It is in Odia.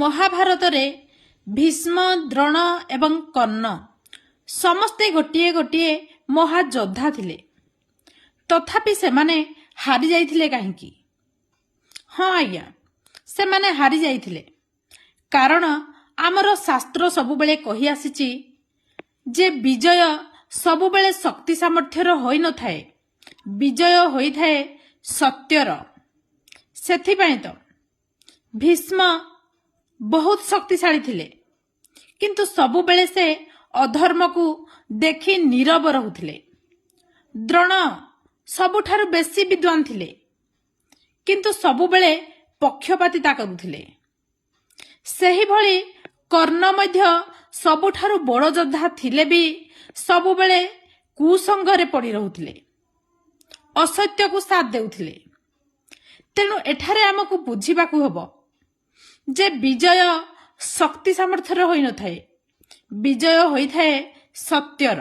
ମହାଭାରତରେ ଭୀଷ୍ମ, ଦ୍ରୋଣ ଏବଂ କର୍ଣ୍ଣ ସମସ୍ତେ ଗୋଟିଏ ଗୋଟିଏ ମହାଯୋଦ୍ଧା ଥିଲେ। ତଥାପି ସେମାନେ ହାରି ଯାଇଥିଲେ କାହିଁକି? ହଁ ଆଜ୍ଞା, ସେମାନେ ହାରି ଯାଇଥିଲେ କାରଣ ଆମର ଶାସ୍ତ୍ର ସବୁବେଳେ କହି ଆସିଛି ଯେ ବିଜୟ ସବୁବେଳେ ଶକ୍ତି ସାମର୍ଥ୍ୟର ହୋଇନଥାଏ, ବିଜୟ ହୋଇଥାଏ ସତ୍ୟର। ସେଥିପାଇଁ ତ ଭୀଷ୍ମ ବହୁତ ଶକ୍ତିଶାଳୀ ଥିଲେ, କିନ୍ତୁ ସବୁବେଳେ ସେ ଅଧର୍ମକୁ ଦେଖି ନୀରବ ରହୁଥିଲେ। ଦ୍ରୋଣ ସବୁଠାରୁ ବେଶୀ ବିଦ୍ୱାନ ଥିଲେ, କିନ୍ତୁ ସବୁବେଳେ ପକ୍ଷପାତିତା କରୁଥିଲେ। ସେହିଭଳି କର୍ଣ୍ଣ ମଧ୍ୟ ସବୁଠାରୁ ବଡ଼ ଯୋଦ୍ଧା ଥିଲେ ବି ସବୁବେଳେ କୁସଙ୍ଗରେ ପଡ଼ି ରହୁଥିଲେ, ଅସତ୍ୟକୁ ସାଥ ଦେଉଥିଲେ। ତେଣୁ ଏଠାରେ ଆମକୁ ବୁଝିବାକୁ ହେବ ଯେ ବିଜୟ ଶକ୍ତି ସାମର୍ଥ୍ୟର ହୋଇନଥାଏ, ବିଜୟ ହୋଇଥାଏ ସତ୍ୟର।